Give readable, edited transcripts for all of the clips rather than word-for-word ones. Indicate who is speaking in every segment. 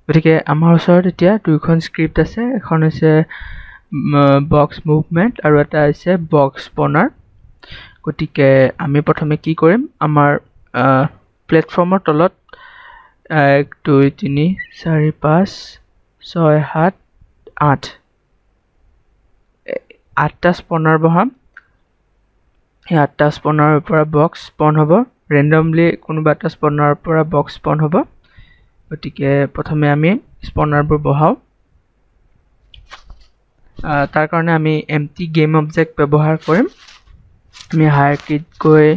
Speaker 1: গতিকে আমাৰ ওচৰত এতিয়া দুইখন স্ক্ৰিপ্ট আছে এখন হৈছে বক্স মুভমেণ্ট আৰু এটা হৈছে বক্স স্পনাৰ গতিকে আমি প্ৰথমে কি কৰিম আমাৰ প্লেটফৰ্মৰ তলত 1 2 3 4 5 6 7 8 8টা স্পনাৰ বহাম এই 8টা স্পনাৰৰ পৰা বক্স স্পন হ'ব ৰেন্ডমলি কোনোবা এটা স্পনাৰৰ পৰা বক্স স্পন হ'ব গতিকে প্ৰথমে আমি স্পনাৰবোৰ বহাও তাৰ কাৰণে আমি এম্পটি গেম অবজেক্ট ব্যৱহাৰ কৰিম আমি হায়াৰকিত গৈ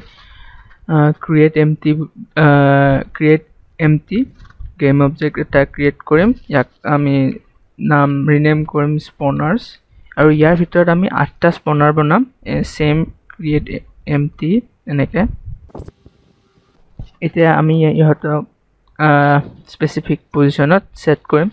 Speaker 1: ক্ৰিয়েট এম্পটি গেম অবজেক্ট এটা ক্ৰিয়েট কৰিম ইয়াক আমি নাম ৰিনেম কৰিম স্পনাৰ্ছ আৰু ইয়াৰ ভিতৰত আমি 8টা স্পনাৰ বনাম সেম ক্ৰিয়েট এম্পটি এনেকে এতিয়া আমি ইহঁতক স্পেচিফিক পজিশনত সেট কৰিম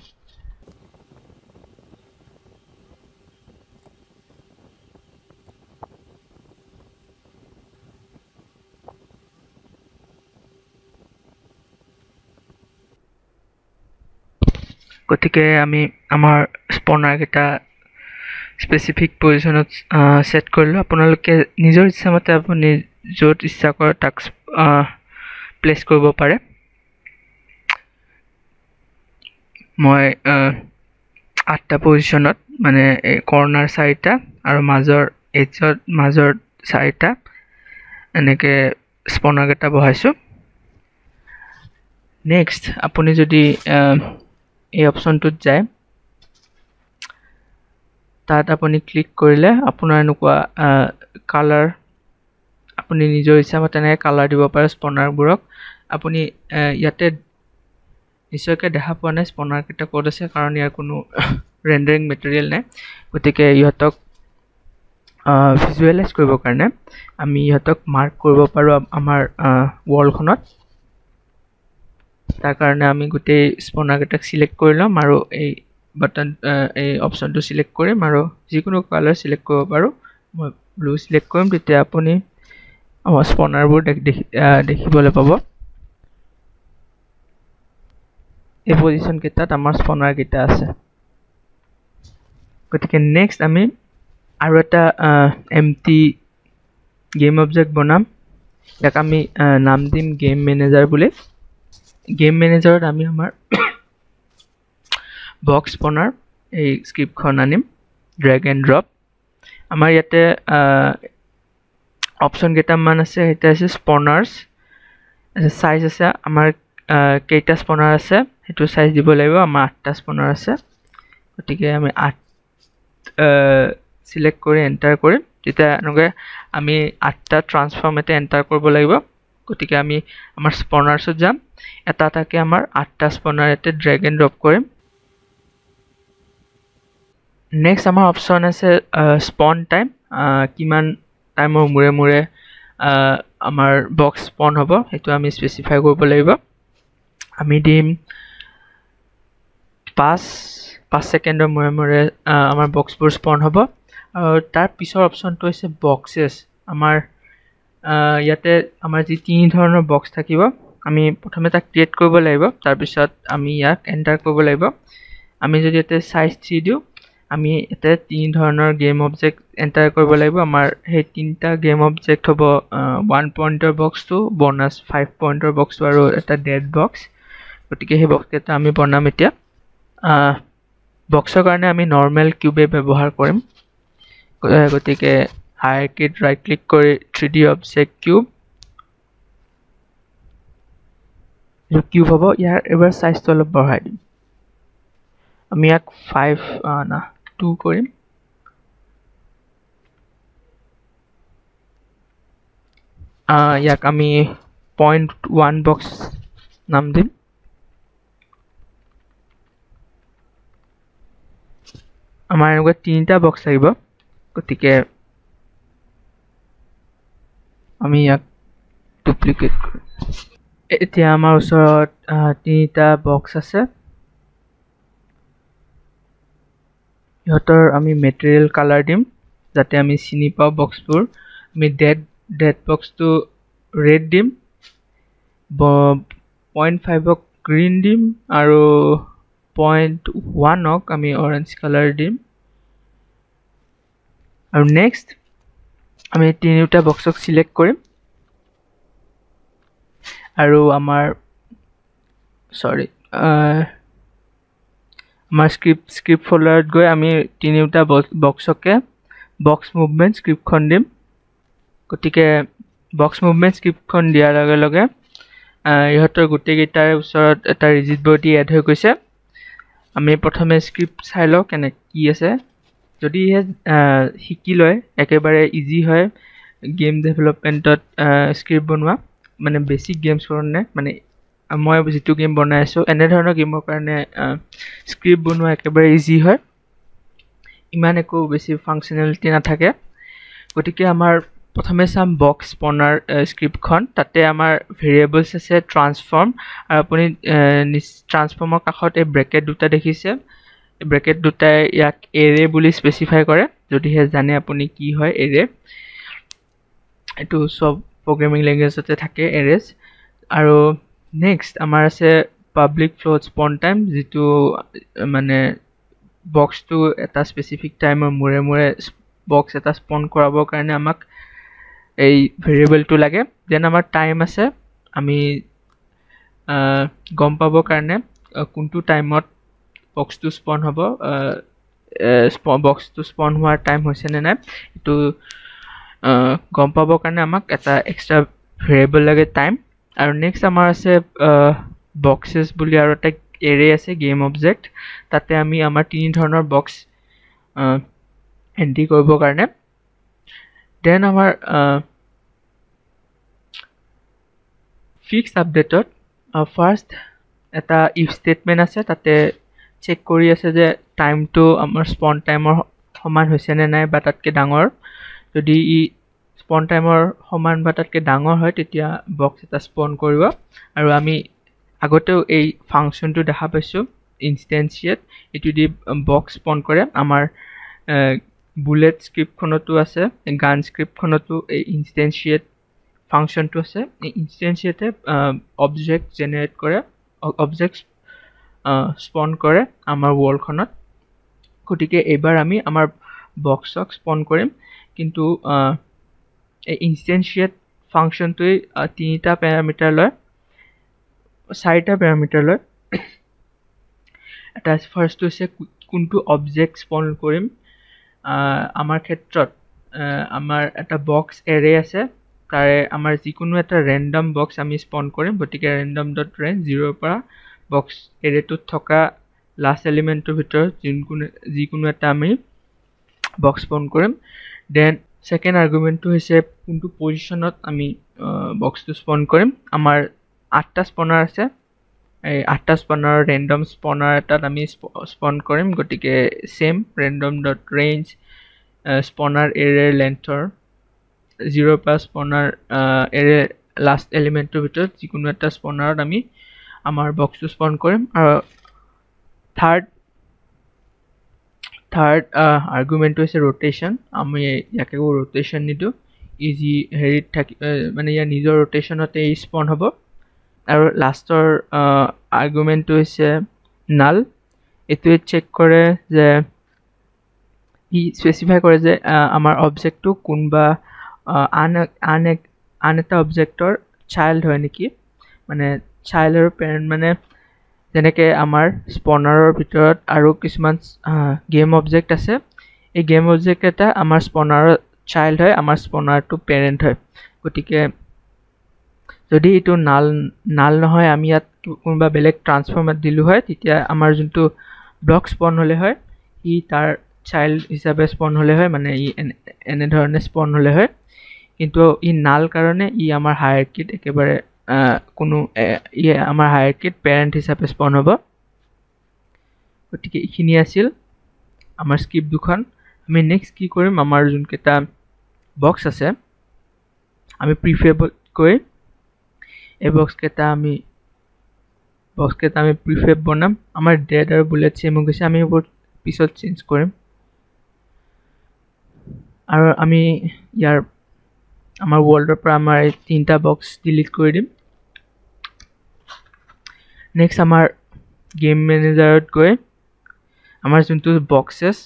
Speaker 1: গতিকে আমি আমাৰ স্পনাৰ কেটা স্পেচিফিক পজিশনত সেট কৰিলো আপোনালোকে নিজৰ ইচ্ছামতে আপুনি য'ত ইচ্ছা কৰে তাক প্লেস কৰিব পাৰে মই 8টা পজিশনত মানে কৰ্নাৰ 4টা আৰু মাজৰ এজৰ মাজৰ 4টা এনেকে স্পনাৰ কেটা বহাইছো নেক্সট আপুনি যদি এই অপশনটোত যায় তাত আপুনি ক্লিক কৰিলে আপোনাৰ এনেকুৱা কালাৰ আপুনি নিজৰ ইচ্ছামতে এনে কালাৰ দিব পাৰে স্পনাৰবোৰক আপুনি ইয়াতে নিশ্চয়কৈ দেখা পোৱা নাই স্পনাৰ কেটা ক'ত আছে কাৰণ ইয়াৰ কোনো ৰেন্ডাৰিং মেটেৰিয়েল নাই গতিকে ইহঁতক ভিজুৱেলাইজ কৰিবৰ কাৰণে আমি ইহঁতক মাৰ্ক কৰিব পাৰো আমাৰ ৱলখনত তাৰ কাৰণে আমি গোটেই স্পনাৰ কেটাক সিলেক্ট কৰি লম আৰু এই বাটন এই অপশনটো সিলেক্ট কৰিম আৰু যিকোনো কালাৰ সিলেক্ট কৰিব পাৰো মই ব্লু সিলেক্ট কৰিম তেতিয়া আপুনি আমাৰ স্পনাৰবোৰ দেখিবলৈ পাব এই পজিশন কেটাত আমাৰ স্পনাৰ কেটা আছে গতিকে নেক্সট আমি আৰু এটা এম্পটি গেম অবজেক্ট বনাম ইয়াক আমি নাম দিম গেম মেনেজাৰ বুলি গেম মেনেজাৰত আমি আমাৰ বক্স স্পনাৰ এই স্ক্ৰিপ্টখন আনিম ড্ৰেগ এণ্ড ড্ৰপ আমাৰ ইয়াতে অপশন কেটামান আছে এটা আছে স্পনাৰ্ছ সাইজ আছে আমাৰ কেইটা স্পনাৰ আছে হেতু সাইজ দিব লাগিব আমাৰ 8টা স্পনাৰ আছে গতিকে আমি 8 সিলেক্ট কৰি এন্টাৰ কৰিম তেতিয়া এনেকৈ আমি 8টা ট্ৰান্সফৰ্ম এটা এন্টাৰ কৰিব লাগিব গতিকে আমি আমাৰ স্পনাৰ্ছত যাম এটা এটাকে আমাৰ 8টা স্পনাৰ এতে ড্ৰেগ এণ্ড ড্ৰপ কৰিম নেক্সট আমাৰ অপশন আছে স্পন টাইম কিমান টাইমৰ মুৰে আমাৰ বক্স স্পন হ'ব হেতু আমি স্পেসিফাই কৰিব লাগিব আমি দিম 5 সেকেন্ডৰ মুৰে আমাৰ বক্সবোৰ স্পন হ'ব আৰু তাৰ পিছৰ অপশনটো হৈছে বক্সেছ আমাৰ ইয়াতে আমাৰ যি তিনি ধৰণৰ বক্স থাকিব আমি প্ৰথমে তাক ক্ৰিয়েট কৰিব লাগিব তাৰ পিছত আমি ইয়াক এন্টাৰ কৰিব লাগিব আমি যদি এতে সাইজ 3 দিও আমি এতে তিনি ধৰণৰ গেম অবজেক্ট এন্টাৰ কৰিব লাগিব আমাৰ সেই তিনটা গেম অবজেক্ট হ'ব 1 পইণ্টৰ বক্সটো বোনাস 5 পইণ্টৰ বক্সটো আৰু এটা ডেড বক্স গতিকে সেই বক্স এটা আমি বনাম এতিয়া বক্সৰ কাৰণে আমি নৰ্মেল কিউবে ব্যৱহাৰ কৰিম গতিকে হায়াৰকিত ৰাইট ক্লিক কৰি 3D অবজেক্ট কিউব কিউব হ'ব ইয়াৰ এবাৰ সাইজটো অলপ বঢ়াই দিম আমি ইয়াক 2 কৰিম ইয়াক আমি 0.1 বক্স নাম দিম আমাৰ এনেকুৱা তিনিটা বক্স লাগিব গতিকে আমি ইয়াক ডুপ্লিকেট কৰিম এতিয়া আমাৰ ওচৰত তিনিটা বক্স আছে ইহঁতৰ আমি মেটেৰিয়েল কালাৰ দিম যাতে আমি চিনি পাওঁ বক্সবোৰ আমি ডেড বক্সটো ৰেড দিম 0.5 গ্ৰীণ দিম আৰু 0.1 আমি অৰেঞ্জ কালাৰ দিম আৰু নেক্সট আমি তিনিটা বক্সক সিলেক্ট কৰিম আৰু আমাৰ স্ক্ৰিপ্ট ফোল্ডাৰত গৈ আমি তিনিটা বক্সকে বক্স মুভমেণ্ট স্ক্ৰিপ্টখন দিম গতিকে বক্স মুভমেণ্ট স্ক্ৰিপ্টখন দিয়াৰ লগে লগে ইহঁতৰ গোটেইকেইটাৰ ওচৰত এটা ৰিজিড বডি এড হৈ গৈছে আমি প্ৰথমে স্ক্ৰিপ্ট চাই লওঁ কি আছে যদি শিকি লয় একেবাৰে ইজি হয় গেম ডেভেলপমেণ্টত স্ক্ৰিপ্ট বনোৱা মানে বেছিক গেমছ কাৰণে মানে মই যিটো গেম বনাই আছোঁ এনেধৰণৰ গেমৰ কাৰণে স্ক্ৰিপ্ট বনোৱা একেবাৰে ইজি হয় ইমান একো বেছি ফাংচনেলিটি নাথাকে গতিকে আমাৰ প্ৰথমে চাম বক্স স্পনাৰ স্ক্ৰিপ্টখন তাতে আমাৰ ভেৰিয়েবলছ আছে ট্ৰান্সফৰ্ম আৰু আপুনি ট্ৰান্সফৰ্মৰ কাষত এই ব্ৰেকেট দুটা দেখিছে এই ব্ৰেকেট দুটাই ইয়াক এৰে বুলি স্পেচিফাই কৰে যদিহে জানে আপুনি কি হয় এৰে এইটো সব প্ৰগ্ৰেমিং লেংগুৱেজতে থাকে এৰেজ আৰু নেক্সট আমাৰ আছে পাব্লিক ফ্লোট স্পন টাইম যিটো মানে বক্সটো এটা স্পেচিফিক টাইমৰ মূৰে বক্স এটা স্পন কৰাবৰ কাৰণে আমাক এই ভেৰিয়েবলটো লাগে দেন আমাৰ টাইম আছে আমি গম পাবৰ কাৰণে কোনটো টাইমত বক্সটো স্পন হ'ব বক্সটো স্পন হোৱাৰ টাইম হৈছে নে নাই এইটো গম পাবৰ কাৰণে আমাক এটা এক্সট্ৰা ভেৰিয়েবল লাগে টাইম আৰু নেক্সট আমাৰ আছে বক্সেছ বুলি আৰু এটা এৰে আছে গেম অবজেক্ট তাতে আমি আমাৰ তিনি ধৰণৰ বক্স এন্ট্ৰি কৰিবৰ কাৰণে দেন আমাৰ ফিক্স আপডেটত ফাৰ্ষ্ট এটা ইফ ষ্টেটমেণ্ট আছে তাতে চেক কৰি আছে যে টাইমটো আমাৰ স্পন টাইমৰ সমান হৈছে নে নাই বা তাতকৈ ডাঙৰ যদি ই স্পন টাইমৰ সমান বা তাতকৈ ডাঙৰ হয় তেতিয়া বক্স এটা স্পন কৰিব আৰু আমি আগতেও এই ফাংচনটো দেখা পাইছোঁ ইনষ্টেঞ্চিয়েট এইটো দি বক্স স্পন কৰে আমাৰ বুলেট স্ক্ৰিপ্টখনতো আছে গান স্ক্ৰিপ্টখনতো এই ইনষ্টেঞ্চিয়েট ফাংচনটো আছে এই ইনষ্টেঞ্চিয়েটে অবজেক্ট জেনেৰেট কৰে অবজেক্ট স্পন কৰে আমাৰ ৱৰ্ল্ডখনত গতিকে এইবাৰ আমি আমাৰ বক্সক স্পন কৰিম কিন্তু এই ইনষ্টেঞ্চিয়েট ফাংচনটোৱে তিনিটা পেৰামিটাৰ লয় চাৰিটা পেৰামিটাৰ লয় এটা ফাৰ্ষ্টটো হৈছে কোনটো অবজেক্ট স্পন কৰিম আমাৰ ক্ষেত্ৰত আমাৰ এটা বক্স এৰে আছে তাৰে আমাৰ যিকোনো এটা ৰেণ্ডম বক্স আমি স্পন কৰিম গতিকে ৰেণ্ডম ডট ৰেঞ্জ 0ৰ পৰা বক্স এৰেটোত থকা লাষ্ট এলিমেণ্টৰ ভিতৰত যিকোনো এটা আমি বক্স স্পন কৰিম দেন ছেকেণ্ড আৰ্গুমেণ্টটো হৈছে কোনটো পজিশ্যনত আমি বক্সটো স্পন কৰিম আমাৰ 8টা স্পনাৰ আছে এই 8টা স্পনাৰ ৰেণ্ডম স্পনাৰ এটাত আমি স্পন কৰিম গতিকে চেম ৰেণ্ডম ডট ৰেঞ্জ স্পনাৰ এৰেৰ লেন্থৰ 0ৰ পৰা স্পনাৰ এৰে লাষ্ট এলিমেণ্টৰ ভিতৰত যিকোনো এটা স্পনাৰত আমি আমাৰ বক্সটো স্পন কৰিম আৰু থাৰ্ড আৰ্গুমেণ্টটো হৈছে ৰোটেশ্যন আমি ইয়াকে ৰোটেশ্যন নিদিওঁ ইজি হেৰিত থাকি মানে ইয়াৰ নিজৰ ৰোটেশ্যনতে স্পন হ'ব আৰু লাষ্টৰ আৰ্গুমেণ্টটো হৈছে নাল এইটোৱে চেক কৰে যে ই স্পেচিফাই কৰে যে আমাৰ অবজেক্টটো কোনোবা আন এটা অবজেক্টৰ চাইল্ড হয় নেকি মানে চাইল্ড আৰু পেৰেণ্ট মানে যেনেকৈ আমাৰ স্পনাৰৰ ভিতৰত আৰু কিছুমান গেম অবজেক্ট আছে এই গেম অবজেক্ট এটা আমাৰ স্পনাৰৰ চাইল্ড হয় আমাৰ স্পনাৰটো পেৰেণ্ট হয় গতিকে যদি এইটো নাল নহয় আমি ইয়াত কোনোবা বেলেগ ট্ৰান্সফৰ্মাত দিলোঁ হয় তেতিয়া আমাৰ যোনটো ব্লক স্পন হ'লে হয় ই তাৰ চাইল্ড হিচাপে স্পন হ'লে হয় মানে ই এনেধৰণে স্পন হ'লে হয় কিন্তু ই নাল কাৰণে ই আমাৰ হায়াৰকিত একেবাৰে ই আমাৰ হায়াৰকিত পেৰেণ্ট হিচাপে স্পন হ'ব গতিকে এইখিনি আছিল আমাৰ স্ক্ৰিপ্ট দুখন আমি নেক্সট কি কৰিম আমাৰ যোনকেইটা বক্স আছে আমি প্ৰিফেবত গৈ এই বক্সকেইটা আমি প্ৰিফেব বনাম আমাৰ ডেড আৰু বুলেট চেম হৈ গৈছে আমি এইবোৰ পিছত চেঞ্জ কৰিম আৰু আমি ইয়াৰ আমাৰ ৱৰ্ল্ডৰ পৰা আমাৰ এই তিনিটা বক্স ডিলিট কৰি দিম নেক্সট আমাৰ গেম মেনেজাৰত গৈ আমাৰ যোনটো বক্সেছ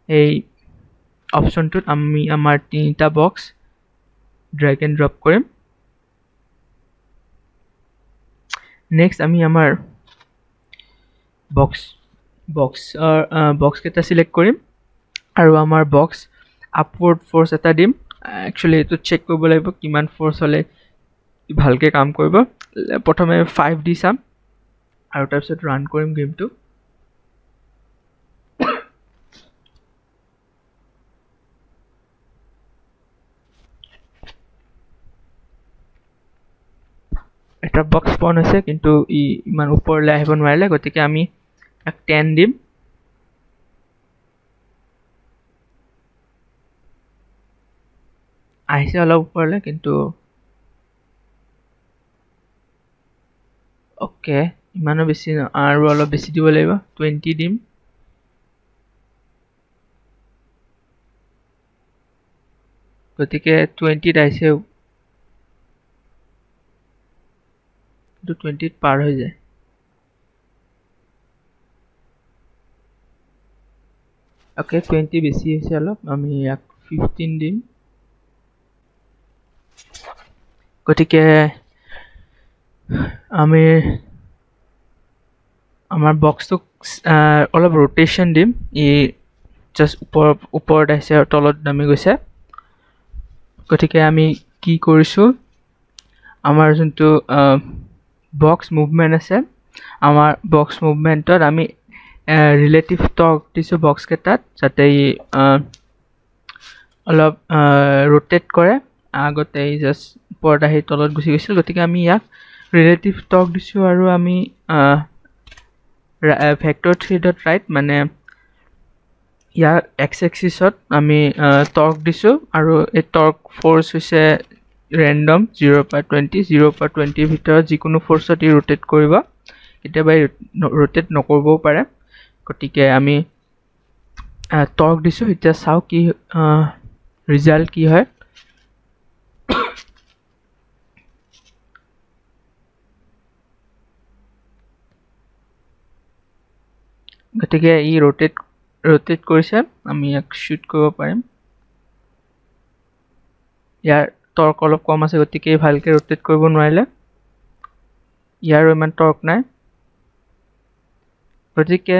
Speaker 1: এই অপশ্যনটোত আমি আমাৰ 3টা বক্স ড্ৰেগ এণ্ড ড্ৰপ কৰিম নেক্সট আমি আমাৰ বক্স কেইটা সিলেক্ট কৰিম আৰু আমাৰ বক্স আপৱৰ্ড ফ'ৰ্চ এটা দিম একচুৱেলি এইটো চেক কৰিব লাগিব কিমান ফ'ৰ্চ হ'লে ভালকৈ কাম কৰিব প্ৰথমে 5 দি চাম আৰু তাৰপিছত ৰান কৰিম গেমটো এটা বক্স স্পন হৈছে কিন্তু ইমান ওপৰলৈ আহিব নোৱাৰিলে গতিকে আমি 10 দিম আহিছে অলপ ওপৰলৈ কিন্তু অ'কে ইমানো বেছি আৰু অলপ বেছি দিব লাগিব 20 দিম গতিকে 20ত আহিছে 20ত পাৰ হৈ যায় অ'কে 20 বেছি হৈছে অলপ আমি ইয়াক 15 দিম গতিকে আমি আমাৰ বক্সটোক অলপ ৰোটেশ্যন দিম জাষ্ট ওপৰত আহিছে আৰু তলত নামি গৈছে গতিকে আমি কি কৰিছোঁ আমাৰ যোনটো বক্স মুভমেণ্ট আছে আমাৰ বক্স মুভমেণ্টত আমি ৰিলেটিভ টৰ্ক দিছোঁ বক্স কেইটাত যাতে অলপ ৰোটেট কৰে আগতে জাষ্ট ওপৰত আহি তলত গুচি গৈছিল গতিকে আমি ইয়াক ৰিলেটিভ টৰ্ক দিছোঁ আৰু আমি ভেক্টৰ 3.right মানে ইয়াৰ এক্স এক্সিছত আমি টৰ্ক দিছোঁ আৰু এই টৰ্ক ফ'ৰ্চ হৈছে ৰেণ্ডম 0 পৰা 20 0 পৰা 20ৰ ভিতৰত যিকোনো ফ'ৰ্চত ই ৰোটেট কৰিব কেতিয়াবা ৰোটেট নকৰিবও পাৰে গতিকে আমি টৰ্ক দিছোঁ এতিয়া চাওঁ কি ৰিজাল্ট কি হয় গতিকে ই ৰোটেট কৰিছে আমি ইয়াক শ্বুট কৰিব পাৰিম ইয়াৰ টৰ্ক অলপ কম আছে গতিকে ভালকৈ ৰোটেট কৰিব নোৱাৰিলে ইয়াৰো ইমান টৰ্ক নাই গতিকে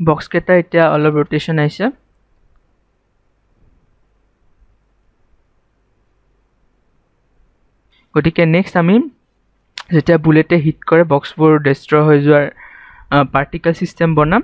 Speaker 1: বক্স কেইটা এতিয়া অলপ ৰোটেশ্যন আহিছে গতিকে নেক্সট আমি যেতিয়া বুলেটে হিট কৰে বক্সবোৰ ডেষ্ট্ৰয় হৈ যোৱাৰ পাৰ্টিকল চিষ্টেম বনাম